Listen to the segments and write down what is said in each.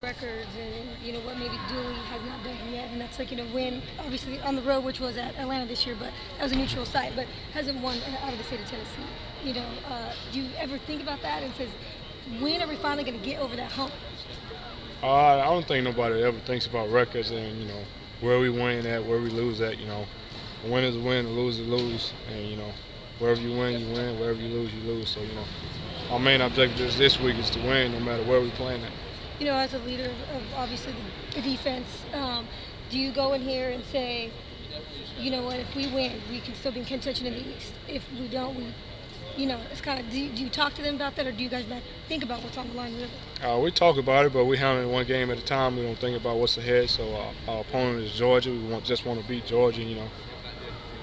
records and what maybe Dooley has not done yet, and that's like win obviously on the road, which was at Atlanta this year, but that was a neutral site, but hasn't won out of the state of Tennessee. Do you ever think about that and says, when are we finally going to get over that hump? I don't think nobody ever thinks about records and where we win at, where we lose at. A win is a win, a lose is a lose, and wherever you win, you win. Wherever you lose, So our main objective this week is to win, no matter where we're playing at. As a leader of obviously the defense, do you go in here and say, you know what, if we win, we can still be in contention in the East. If we don't, it's kind of, do you talk to them about that, or do you guys not think about what's on the line really? We talk about it, but we handle it one game at a time. We don't think about what's ahead. So our opponent is Georgia. We just want to beat Georgia.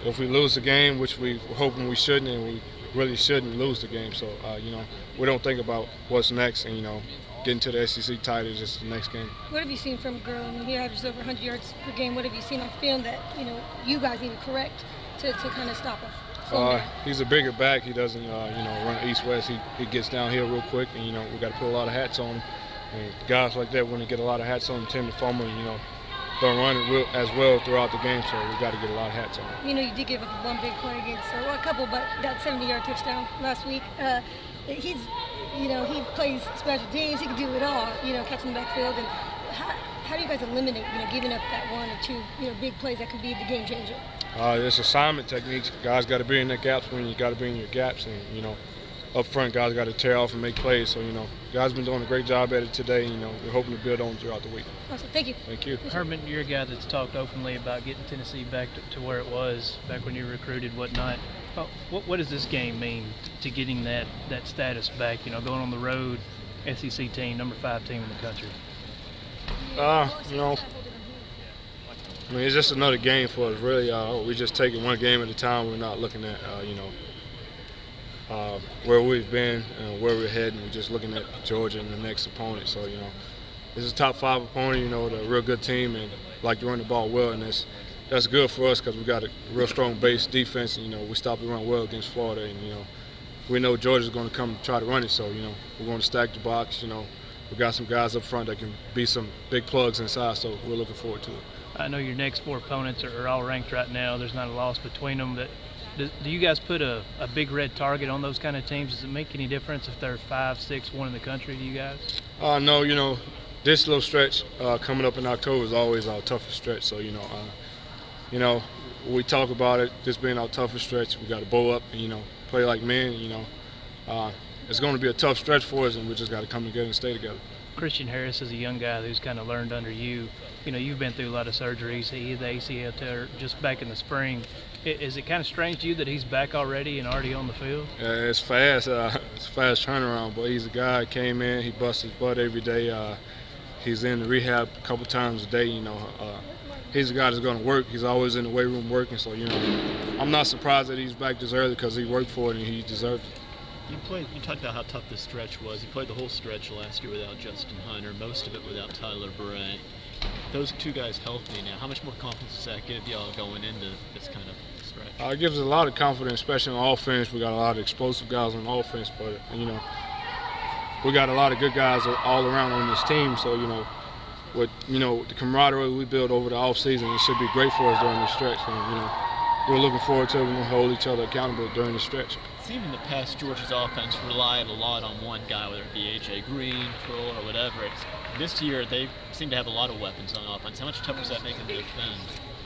If we lose the game, which we're hoping we shouldn't, and we really shouldn't lose the game. So we don't think about what's next, and getting to the SEC title is just the next game. What have you seen from Gurley? He averages over 100 yards per game. What have you seen on film that you guys need to correct to kind of stop him? He's a bigger back. He doesn't run east-west. He gets downhill real quick, and we got to put a lot of hats on him. And guys like that, when they get a lot of hats on them, tend to fumble. Don't run it as well throughout the game, so we got to get a lot of hats on him. You did give up one big play against, a couple, but that 70-yard touchdown last week. He plays special teams. He can do it all. Catching the backfield. And how do you guys eliminate, giving up that one or two, big plays that could be the game changer? It's assignment techniques. Guys got to be in their gaps when you got to be in your gaps, and up front, guys got to tear off and make plays. So guys been doing a great job at it today. We're hoping to build on throughout the week. Awesome, thank you. Thank you. Herman, you're a guy that's talked openly about getting Tennessee back to where it was back when you recruited, whatnot. What does this game mean to getting that status back? Going on the road, SEC team, number 5 team in the country. It's just another game for us, really. We just take it one game at a time. We're not looking at, where we've been and where we're heading. We're just looking at Georgia and the next opponent. So, this is a top 5 opponent, they're a real good team and like to run the ball well. And that's good for us because we got a real strong base defense. And, we stopped the run well against Florida. And, we know Georgia's going to come try to run it. So, we're going to stack the box. We got some guys up front that can be some big plugs inside. So, we're looking forward to it. I know your next 4 opponents are all ranked right now. There's not a loss between them. Do you guys put a big red target on those kind of teams? Does it make any difference if they're 5, 6, 1 in the country to you guys? No, this little stretch coming up in October is always our toughest stretch. So, we talk about it, this being our toughest stretch. We got to bow up and, play like men. It's going to be a tough stretch for us, and we just got to come together and stay together. Christian Harris is a young guy who's kind of learned under you. You've been through a lot of surgeries. He had the ACL tear just back in the spring. Is it kind of strange to you that he's back already and already on the field? It's fast. It's a fast turnaround, but he's a guy that came in, he busts his butt every day. He's in the rehab a couple times a day. He's a guy that's going to work. He's always in the weight room working. So, I'm not surprised that he's back this early because he worked for it and he deserved it. You talked about how tough this stretch was. You played the whole stretch last year without Justin Hunter, most of it without Tyler Barrett. Those 2 guys healthy now. How much more confidence does that give y'all going into this kind of stretch? It gives us a lot of confidence, especially on offense. We got a lot of explosive guys on offense, but we got a lot of good guys all around on this team. So with the camaraderie we build over the offseason, it should be great for us during this stretch. And we're looking forward to it. We're going to hold each other accountable during the stretch. It seemed in the past Georgia's offense relied a lot on one guy, whether it be A.J. Green, Troll, or whatever. This year they seem to have a lot of weapons on offense. How much tougher does that make them to defend?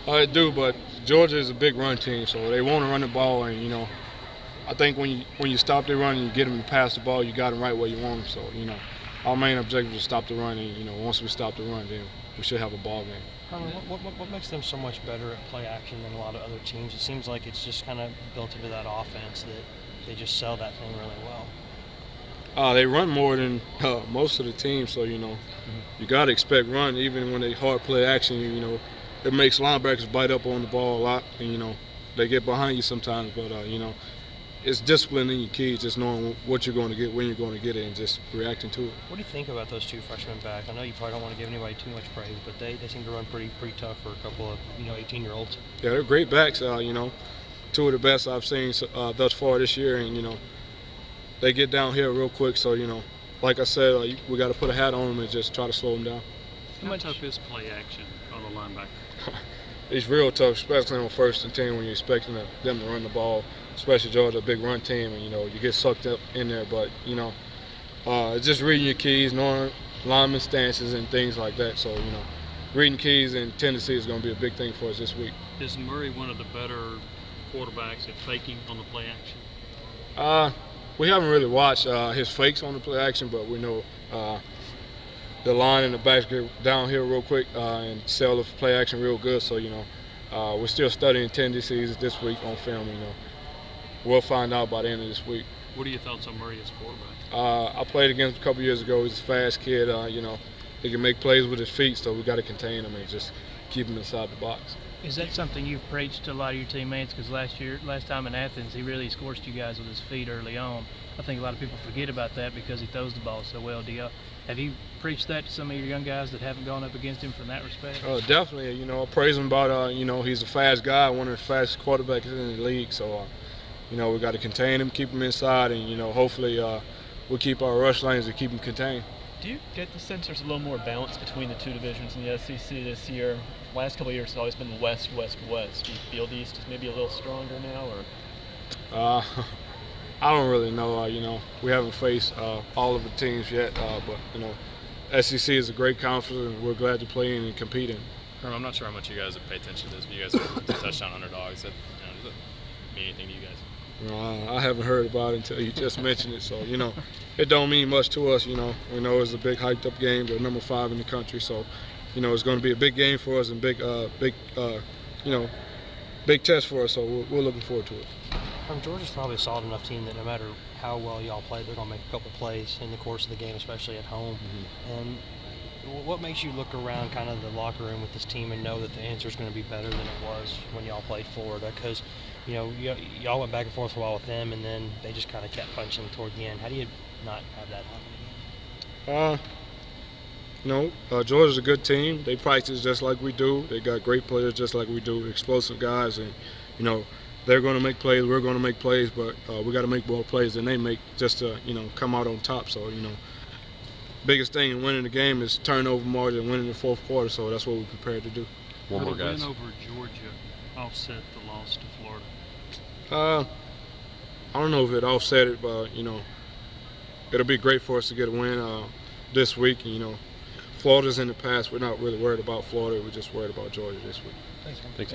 They do, but Georgia is a big run team, so they want to run the ball. And I think when you stop their run and you get them to pass the ball, you got them right where you want them. So our main objective is to stop the run, and once we stop the run, then we should have a ball game. What makes them so much better at play action than a lot of other teams? It seems like it's just kind of built into that offense that they just sell that thing really well. They run more than most of the teams, so you got to expect run. Even when they hard play action, it makes linebackers bite up on the ball a lot, and they get behind you sometimes. But it's discipline in your kids, just knowing what you're going to get, when you're going to get it, and just reacting to it. What do you think about those 2 freshmen back? I know you probably don't want to give anybody too much praise, but they seem to run pretty tough for a couple of 18-year-olds. Yeah, they're great backs. 2 of the best I've seen thus far this year, and they get downhill real quick. So like I said, we got to put a hat on them and just try to slow them down. How tough is play action on the linebacker? It's real tough, especially on 1st and 10 when you're expecting them to run the ball, especially Georgia, a big run team, and you get sucked up in there. But it's just reading your keys, knowing lineman stances and things like that. So reading keys and tendency is going to be a big thing for us this week. Is Murray one of the better quarterbacks at faking on the play action? We haven't really watched his fakes on the play action, but we know the line and the backs get downhill real quick and sell the play action real good. So we're still studying tendencies this week on film. We'll find out by the end of this week. What are your thoughts on Murray as a quarterback? I played against him a couple years ago. He's a fast kid. He can make plays with his feet, so we got to contain him and just keep him inside the box. Is that something you've preached to a lot of your teammates? Because last time in Athens, he really scorched you guys with his feet early on. I think a lot of people forget about that because he throws the ball so well. Have you preached that to some of your young guys that haven't gone up against him from that respect? Definitely. I praise him about, he's a fast guy, one of the fastest quarterbacks in the league. So, we got to contain him, keep him inside, and, hopefully we'll keep our rush lanes and keep him contained. Do you get the sense there's a little more balance between the two divisions in the SEC this year? Last couple of years, it's always been West, West, West. Do you feel the East is maybe a little stronger now, or? I don't really know. We haven't faced all of the teams yet, but SEC is a great conference, and we're glad to play in and compete in. Herman, I'm not sure how much you guys have paid attention to this, but you guys are touchdown underdogs. Does it mean anything to you guys? I haven't heard about it until you just mentioned it. So, it don't mean much to us. We know it's a big hyped up game. They're number 5 in the country. So, it's going to be a big game for us and big test for us. So we're looking forward to it. Georgia's probably a solid enough team that no matter how well y'all play, they're going to make a couple plays in the course of the game, especially at home. Mm-hmm. And what makes you look around kind of the locker room with this team and know that the answer is going to be better than it was when y'all played Florida? Because y'all went back and forth for a while with them, and then they just kind of kept punching toward the end. How do you not have that happen again? Georgia's a good team. They practice just like we do. They got great players just like we do, explosive guys, and they're going to make plays. We're going to make plays, but we got to make more plays than they make just to come out on top. So biggest thing in winning the game is turnover margin and winning the fourth quarter. So that's what we're prepared to do. One more, guys. Will the win over Georgia offset the loss to Florida? I don't know if it offset it, but it'll be great for us to get a win this week. And, Florida's in the past. We're not really worried about Florida. We're just worried about Georgia this week. Thanks, man. Thanks,